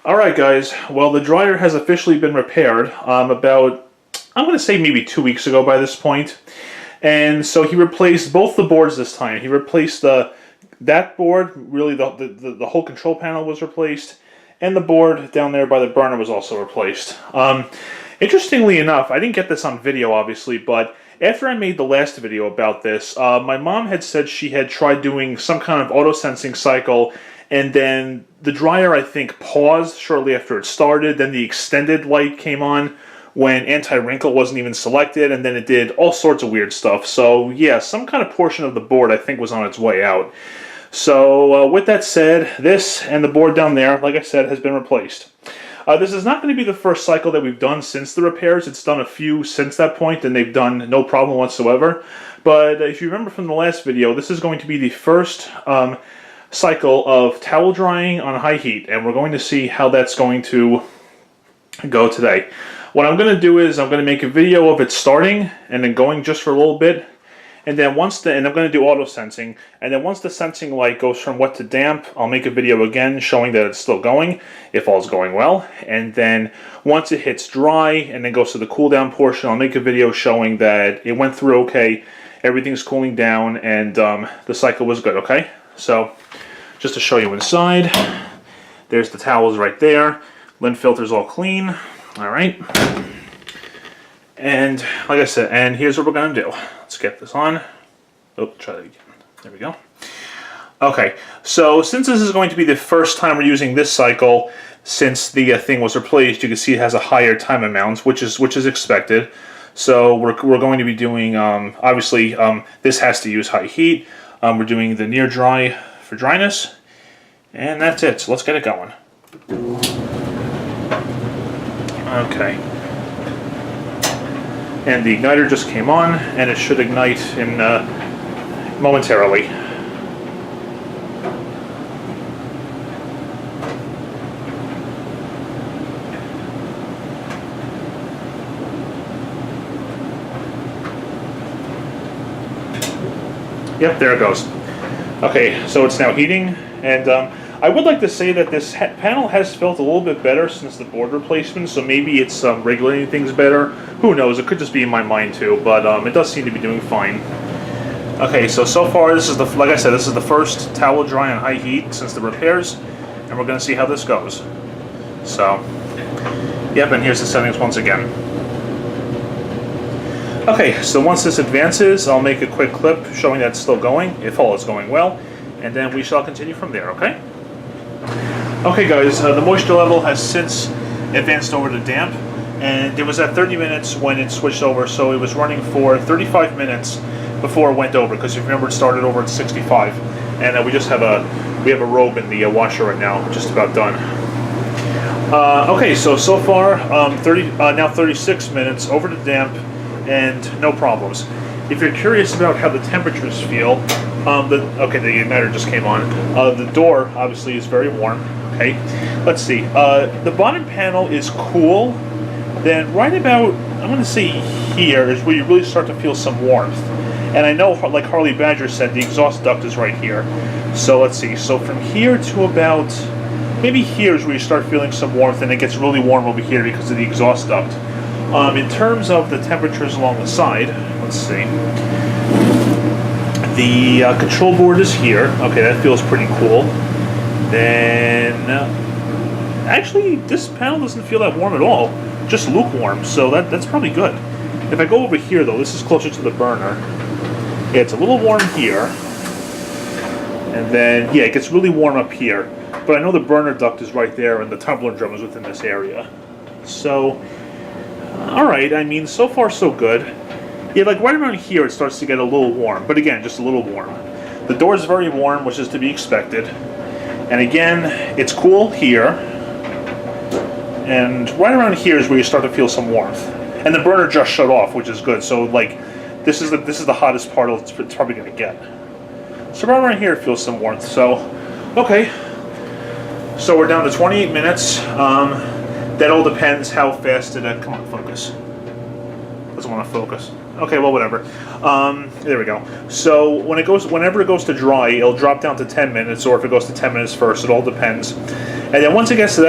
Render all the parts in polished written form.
Alright guys, well the dryer has officially been repaired about, I'm going to say maybe 2 weeks ago by this point. And so he replaced both the boards this time. He replaced that board, really the whole control panel was replaced, and the board down there by the burner was also replaced. Interestingly enough, I didn't get this on video obviously, but after I made the last video about this, my mom had said she had tried doing some kind of auto-sensing cycle, and then the dryer, I think, paused shortly after it started. Then the extended light came on when anti-wrinkle wasn't even selected, and then it did all sorts of weird stuff. So yeah, some kind of portion of the board, I think, was on its way out. So with that said, this and the board down there, like I said, has been replaced. This is not going to be the first cycle that we've done since the repairs. It's done a few since that point, and they've done no problem whatsoever. But if you remember from the last video, this is going to be the first cycle of towel drying on high heat, and we're going to see how that's going to go today. What I'm going to do is I'm going to make a video of it starting and then going just for a little bit, and then and I'm going to do auto sensing, and then once the sensing light goes from wet to damp, I'll make a video again showing that it's still going, if all's going well, and then once it hits dry and then goes to the cool down portion, I'll make a video showing that it went through okay, everything's cooling down, and the cycle was good, okay? So just to show you inside, there's the towels right there, lint filter's all clean, alright, and like I said, and here's what we're going to do. Let's get this on. Oh, try that again. There we go. Okay, so since this is going to be the first time we're using this cycle since the thing was replaced, you can see it has a higher time amount, which is expected. So we're going to be doing, obviously, this has to use high heat. We're doing the near dry for dryness, and that's it. So let's get it going. Okay. And the igniter just came on, and it should ignite in momentarily. Yep, there it goes. Okay, so it's now heating, and I would like to say that this panel has felt a little bit better since the board replacement, so maybe it's regulating things better. Who knows, it could just be in my mind too, but it does seem to be doing fine. Okay, so far this is like I said, this is the first towel dry on high heat since the repairs, and we're going to see how this goes. So, yep, and here's the settings once again. Okay, so once this advances, I'll make a quick clip showing that it's still going, if all is going well, and then we shall continue from there, okay? Okay guys, the moisture level has since advanced over to damp, and it was at 30 minutes when it switched over, so it was running for 35 minutes before it went over, because if you remember it started over at 65, and we have a robe in the washer right now, just about done. Okay, so far, now 36 minutes over to damp, and no problems. If you're curious about how the temperatures feel, the igniter just came on. The door obviously is very warm. Okay, let's see. The bottom panel is cool. Then right about, I'm going to say here is where you really start to feel some warmth. And I know, like Harley Badger said, the exhaust duct is right here. So let's see. So from here to about, maybe here is where you start feeling some warmth, and it gets really warm over here because of the exhaust duct. In terms of the temperatures along the side, let's see. The control board is here. Okay, that feels pretty cool. Then, actually, this panel doesn't feel that warm at all. Just lukewarm, so that's probably good. If I go over here, though, this is closer to the burner. Yeah, it's a little warm here. And then, yeah, it gets really warm up here. But I know the burner duct is right there, and the tumbler drum is within this area. So, alright, I mean, so far so good. Yeah, like right around here it starts to get a little warm, but again, just a little warm. The door is very warm, which is to be expected. And again, it's cool here. And right around here is where you start to feel some warmth. And the burner just shut off, which is good. So like, this is the hottest part it's probably going to get. So right around here it feels some warmth. So, okay. So we're down to 28 minutes. That all depends how fast it, come on, focus. Doesn't want to focus. Okay, well, whatever. There we go. So whenever it goes to dry, it'll drop down to 10 minutes, or if it goes to 10 minutes first, it all depends. And then once it gets to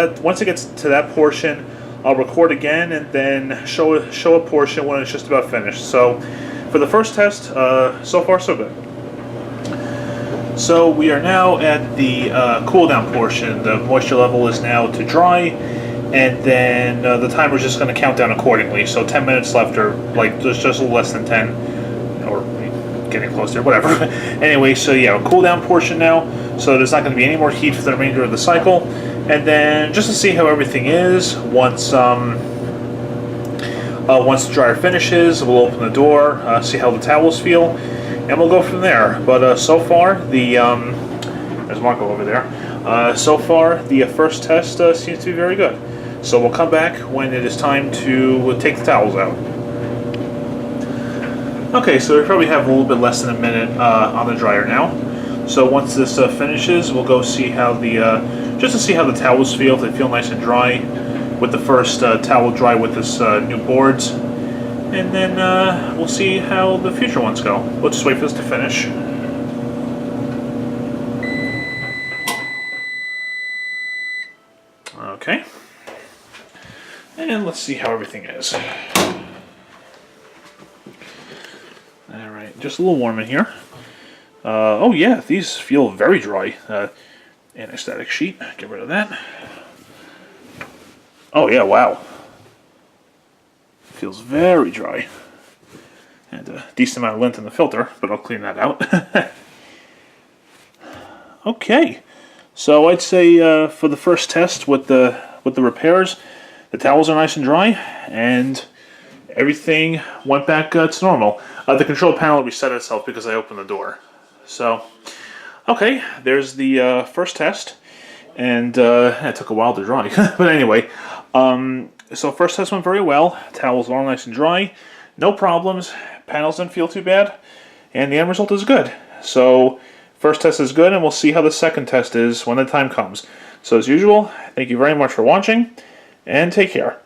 that portion, I'll record again and then show a portion when it's just about finished. So for the first test, so far so good. So we are now at the cool down portion. The moisture level is now to dry, and then the timer is just going to count down accordingly. So 10 minutes left, or like just a little less than 10, or getting close there, whatever. Anyway, so yeah, a cool down portion now. So there's not going to be any more heat for the remainder of the cycle. And then just to see how everything is, once the dryer finishes, we'll open the door, see how the towels feel, and we'll go from there. But so far, there's Marco over there. So far, the first test seems to be very good. So we'll come back when it is time to take the towels out. Okay, so we probably have a little bit less than a minute on the dryer now. So once this finishes, we'll go see how just to see how the towels feel. If they feel nice and dry, with the first towel dry with this new boards, and then we'll see how the future ones go. We'll just wait for this to finish. Okay, and let's see how everything is. All right, just a little warm in here. Oh yeah, these feel very dry. Anesthetic sheet, get rid of that. Oh yeah, wow. Feels very dry. And a decent amount of lint in the filter, but I'll clean that out. Okay, so I'd say for the first test with the repairs, the towels are nice and dry, and everything went back to normal. The control panel reset itself because I opened the door. So, okay, there's the first test, and it took a while to dry. But anyway, so first test went very well. Towels are all nice and dry, no problems. Panels didn't feel too bad, and the end result is good. So first test is good, and we'll see how the second test is when the time comes. So as usual, thank you very much for watching, and take care.